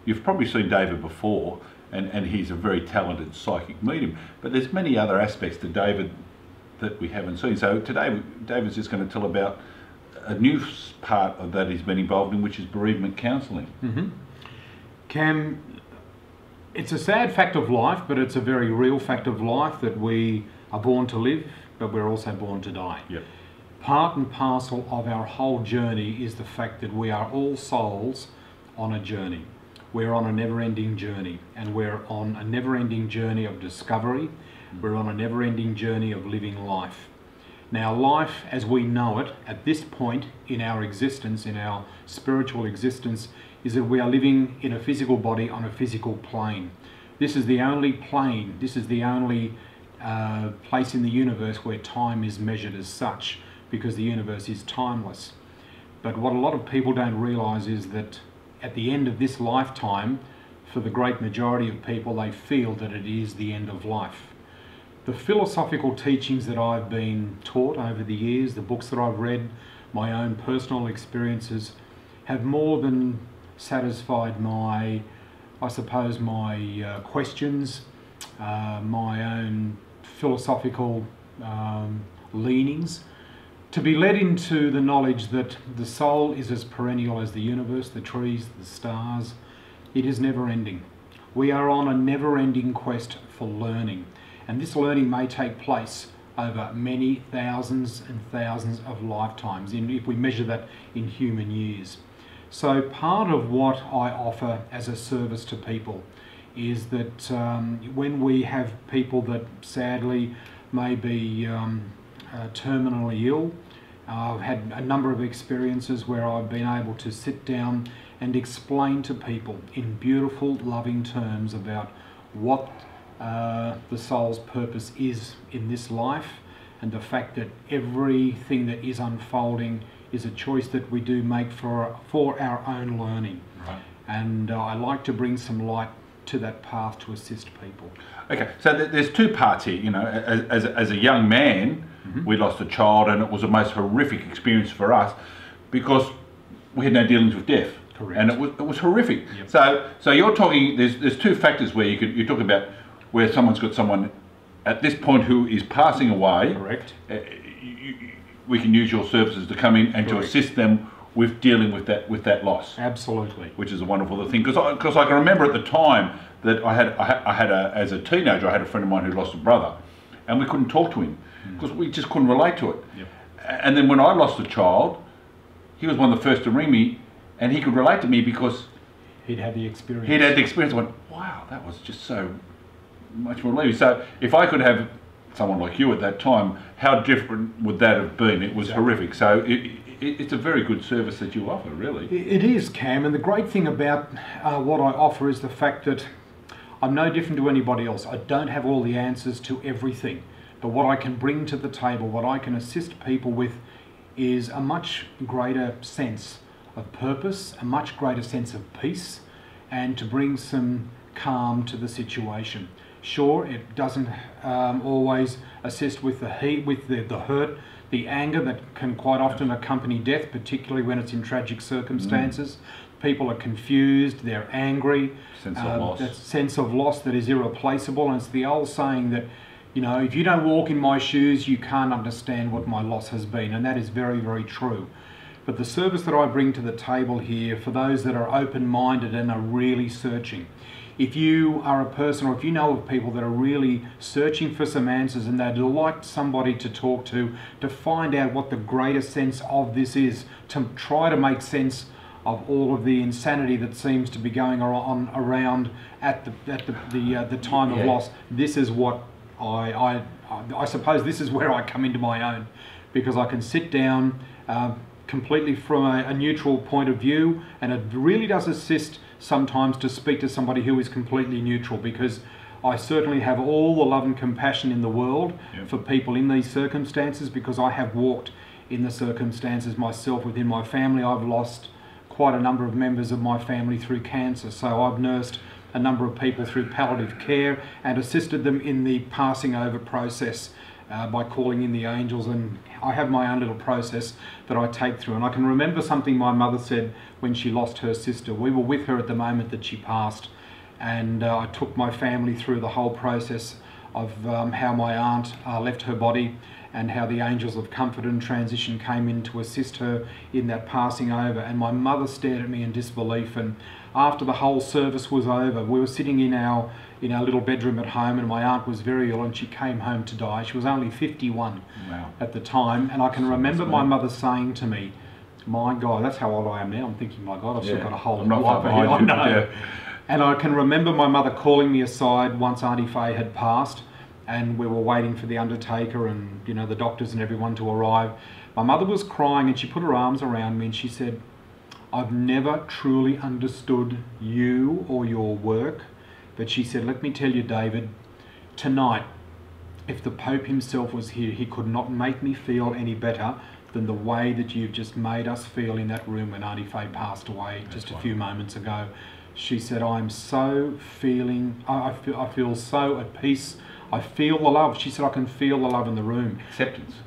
you've probably seen David before, and he's a very talented psychic medium. But there's many other aspects to David that we haven't seen. So today, David's just going to tell about a new part of that he's been involved in, which is bereavement counselling. Mm-hmm. Cam, it's a sad fact of life, but it's a very real fact of life that we are born to live, but we're also born to die. Yep. Part and parcel of our whole journey is the fact that we are all souls on a journey. We're on a never-ending journey, and we're on a never-ending journey of discovery. We're on a never-ending journey of living life. Now, life as we know it at this point in our existence, in our spiritual existence, is that we are living in a physical body on a physical plane. This is the only plane, this is the only place in the universe where time is measured as such, because the universe is timeless. But what a lot of people don't realise is that at the end of this lifetime, for the great majority of people, they feel that it is the end of life. The philosophical teachings that I've been taught over the years, the books that I've read, my own personal experiences, have more than satisfied my, I suppose, my questions, my own philosophical leanings, to be led into the knowledge that the soul is as perennial as the universe, the trees, the stars. It is never ending. We are on a never-ending quest for learning, and this learning may take place over many thousands and thousands of lifetimes, if we measure that in human years. So part of what I offer as a service to people is that when we have people that sadly may be terminally ill, I've had a number of experiences where I've been able to sit down and explain to people in beautiful, loving terms about what the soul's purpose is in this life, and the fact that everything that is unfolding is a choice that we do make for our own learning. Right. And I like to bring some light to that path to assist people. Okay, so there's two parts here. You know, as a young man, Mm-hmm. we lost a child, and it was the most horrific experience for us because we had no dealings with death. Correct. And it was horrific. Yep. So you're talking. There's two factors where you talk about where someone's got someone at this point who is passing away. Correct. We can use your services to come in and to assist them with dealing with that loss. Absolutely. Which is a wonderful thing, because I can remember at the time that I had as a teenager, I had a friend of mine who lost a brother, and we couldn't talk to him because we just couldn't relate to it. Yep. And then when I lost a child, he was one of the first to ring me, and he could relate to me because he'd had the experience. He'd had the experience. I went, wow, that was just so much more relieving. So if I could have someone like you at that time, how different would that have been? It was horrific. So it's a very good service that you offer, really. It is, Cam, and the great thing about what I offer is the fact that I'm no different to anybody else. I don't have all the answers to everything, but what I can bring to the table, what I can assist people with, is a much greater sense of purpose, a much greater sense of peace, and to bring some calm to the situation. Sure, it doesn't always assist with the heat, with the hurt, the anger that can quite often accompany death, particularly when it's in tragic circumstances. People are confused, they're angry. Sense of loss. That sense of loss that is irreplaceable. And it's the old saying that, you know, if you don't walk in my shoes, you can't understand what my loss has been. And that is very, very true. But the service that I bring to the table here, for those that are open-minded and are really searching, if you are a person, or if you know of people that are really searching for some answers and they'd like somebody to talk to find out what the greater sense of this is, to try to make sense of all of the insanity that seems to be going on around at the time of loss, this is what I suppose this is where I come into my own, because I can sit down completely from a neutral point of view, and it really does assist sometimes to speak to somebody who is completely neutral, because I certainly have all the love and compassion in the world for people in these circumstances, because I have walked in the circumstances myself within my family. I've lost quite a number of members of my family through cancer, so I've nursed a number of people through palliative care and assisted them in the passing over process by calling in the angels, and I have my own little process that I take through. And I can remember something my mother said when she lost her sister. We were with her at the moment that she passed, and I took my family through the whole process of how my aunt left her body, and how the angels of comfort and transition came in to assist her in that passing over. And my mother stared at me in disbelief, and after the whole service was over, we were sitting in our little bedroom at home, and my aunt was very ill and she came home to die. She was only 51 at the time, and I can remember my mother saying to me, my God, that's how old I am now. I'm thinking, my God, I've still got a whole lot behind you. I know. And I can remember my mother calling me aside once Auntie Faye had passed, and we were waiting for the undertaker and the doctors and everyone to arrive. My mother was crying, and she put her arms around me and she said, I've never truly understood you or your work, but she said, let me tell you, David, tonight, if the Pope himself was here, he could not make me feel any better than the way that you've just made us feel in that room when Auntie Faye passed away just a few moments ago. She said, I feel so at peace. I feel the love. She said, I can feel the love in the room.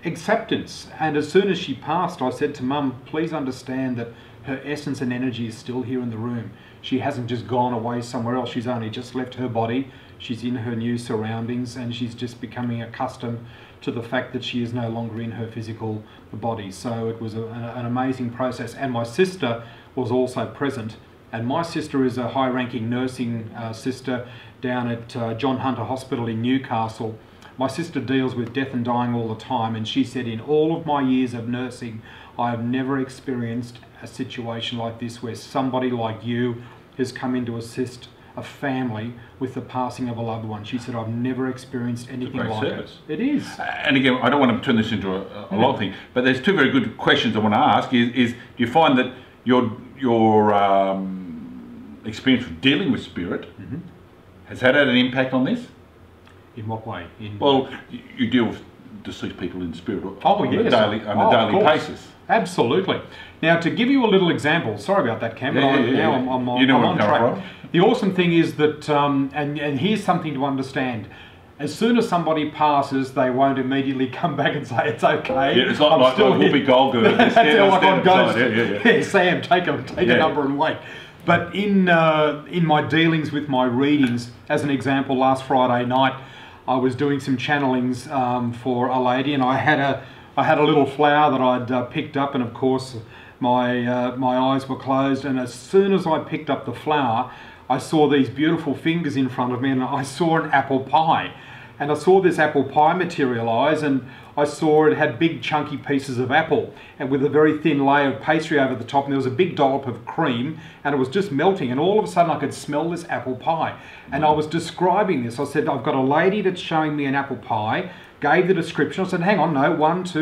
Acceptance. And as soon as she passed, I said to Mum, please understand that her essence and energy is still here in the room. She hasn't just gone away somewhere else. She's only just left her body. She's in her new surroundings, and she's just becoming accustomed to the fact that she is no longer in her physical body. So it was an amazing process. And my sister was also present. And my sister is a high-ranking nursing sister down at John Hunter Hospital in Newcastle. My sister deals with death and dying all the time, and she said, in all of my years of nursing, I have never experienced a situation like this where somebody like you has come in to assist a family with the passing of a loved one. She said, I've never experienced anything like service. It. It is. And again, I don't want to turn this into a long thing, but there's two very good questions I want to ask. Is do you find that your experience with dealing with spirit has had an impact on this? In what way? Well, you deal with deceased people in spirit on a daily basis. Absolutely. Now, to give you a little example, sorry about that, Cam, but I'm on track. The awesome thing is that, and here's something to understand. As soon as somebody passes, they won't immediately come back and say, it's okay. Yeah, it's like Whoopi Goldberg. That's like on Ghost. Yeah, Sam, take a number and wait. But in my dealings with my readings, as an example, last Friday night, I was doing some channelings for a lady, and I had a little flower that I'd picked up, and of course my eyes were closed, and as soon as I picked up the flower, I saw these beautiful fingers in front of me, and I saw an apple pie. And I saw this apple pie materialise, and I saw it had big chunky pieces of apple and with a very thin layer of pastry over the top, and there was a big dollop of cream, and it was just melting, and all of a sudden I could smell this apple pie. And I was describing this. I said, I've got a lady that's showing me an apple pie, gave the description. I said, hang on, no,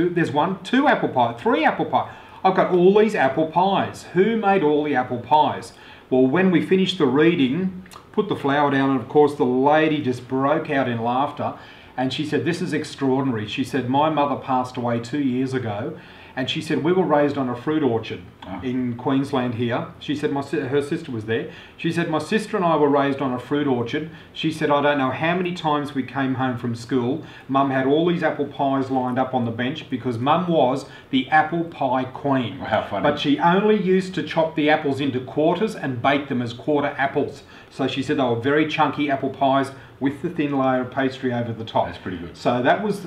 there's 2 apple pie, 3 apple pie. I've got all these apple pies. Who made all the apple pies? Well, when we finished the reading, put the flower down, and of course the lady just broke out in laughter, and she said, this is extraordinary. She said, my mother passed away 2 years ago, and she said, we were raised on a fruit orchard in Queensland here. She said, her sister was there. She said, my sister and I were raised on a fruit orchard. She said, I don't know how many times we came home from school. Mum had all these apple pies lined up on the bench because Mum was the apple pie queen. How funny. But she only used to chop the apples into quarters and bake them as quarter apples. So she said they were very chunky apple pies with the thin layer of pastry over the top. That's pretty good. So that was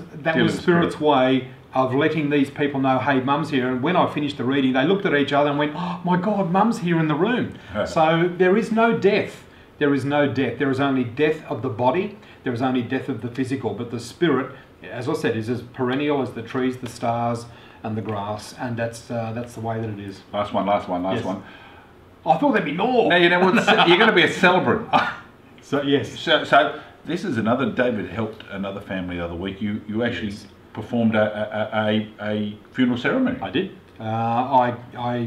Spirit's way of letting these people know, hey, Mum's here. And when I finished the reading, they looked at each other and went, oh my God, Mum's here in the room. So there is no death. There is no death. There is only death of the body. There is only death of the physical. But the spirit, as I said, is as perennial as the trees, the stars, and the grass. And that's the way that it is. Last one. I thought there'd be more. Now, you know what? You're going to be a celebrant. So, yes. So this is another, David helped another family the other week. You actually performed a funeral ceremony. I did.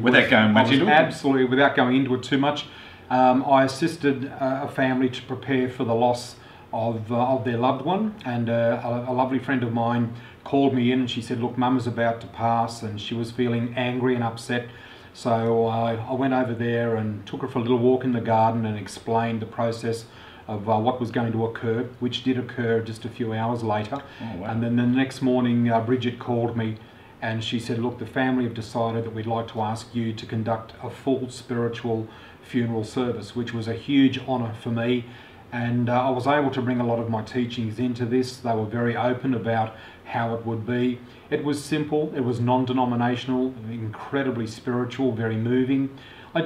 Without going into it too much, I assisted a family to prepare for the loss of their loved one, and a lovely friend of mine called me in and she said, look, Mum is about to pass, and she was feeling angry and upset. So I went over there and took her for a little walk in the garden and explained the process of what was going to occur, which did occur just a few hours later. Oh, wow. And then the next morning, Bridget called me and she said, look, the family have decided that we'd like to ask you to conduct a full spiritual funeral service, which was a huge honour for me. And I was able to bring a lot of my teachings into this. They were very open about how it would be. It was simple, it was non-denominational, incredibly spiritual, very moving. I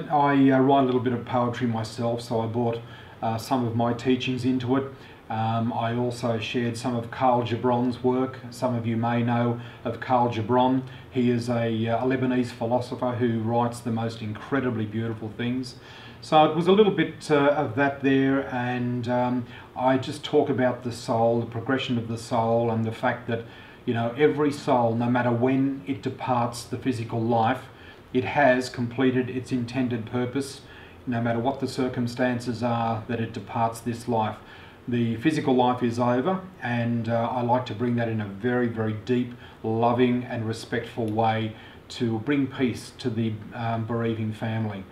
write a little bit of poetry myself, so I brought some of my teachings into it. I also shared some of Khalil Gibran's work. Some of you may know of Khalil Gibran. He is a Lebanese philosopher who writes the most incredibly beautiful things. So it was a little bit of that there, and I just talk about the soul, the progression of the soul, and the fact that, you know, every soul, no matter when it departs the physical life, it has completed its intended purpose, no matter what the circumstances are that it departs this life. The physical life is over, and I like to bring that in a very, very deep, loving and respectful way to bring peace to the bereaving family.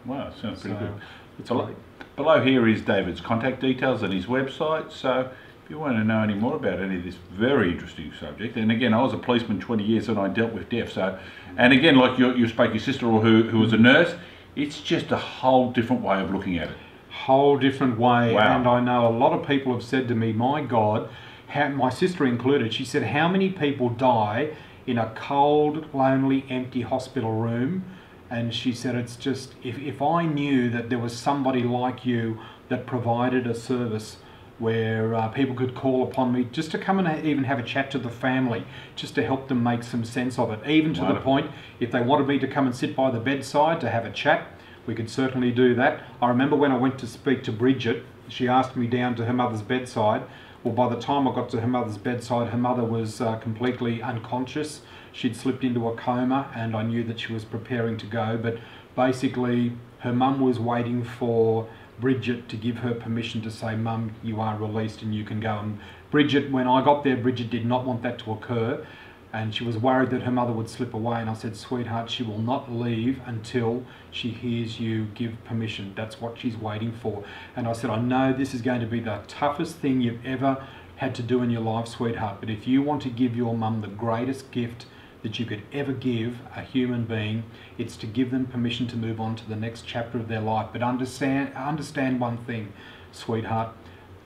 Wow, sounds pretty good. It's great. Below here is David's contact details and his website, so if you want to know any more about any of this very interesting subject, and again, I was a policeman 20 years and I dealt with death, so, and again, like you spoke your sister or who was a nurse, it's just a whole different way of looking at it. Whole different way. Wow. And I know a lot of people have said to me, my God, my sister included, she said, how many people die in a cold, lonely, empty hospital room? And she said, it's just, if I knew that there was somebody like you that provided a service where people could call upon me just to come and even have a chat to the family, just to help them make some sense of it, even to the point, if they wanted me to come and sit by the bedside to have a chat, we could certainly do that. I remember when I went to speak to Bridget, she asked me down to her mother's bedside. Well, by the time I got to her mother's bedside, her mother was completely unconscious. She'd slipped into a coma, and I knew that she was preparing to go. But basically, her mum was waiting for Bridget to give her permission to say, Mum, you are released and you can go. And Bridget, when I got there, Bridget did not want that to occur. And she was worried that her mother would slip away. And I said, sweetheart, she will not leave until she hears you give permission. That's what she's waiting for. And I said, I know this is going to be the toughest thing you've ever had to do in your life, sweetheart. But if you want to give your mum the greatest gift that you could ever give a human being, it's to give them permission to move on to the next chapter of their life. But understand one thing, sweetheart.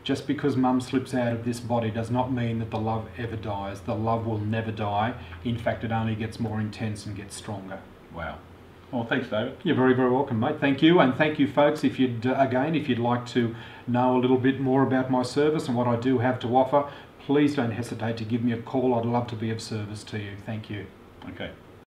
Just because mum slips out of this body does not mean that the love ever dies. The love will never die. In fact, it only gets more intense and gets stronger. Wow. Well, thanks, David. You're very, very welcome, mate. Thank you. And thank you, folks, if you'd, if you'd like to know a little bit more about my service and what I do have to offer, please don't hesitate to give me a call. I'd love to be of service to you. Thank you. Okay.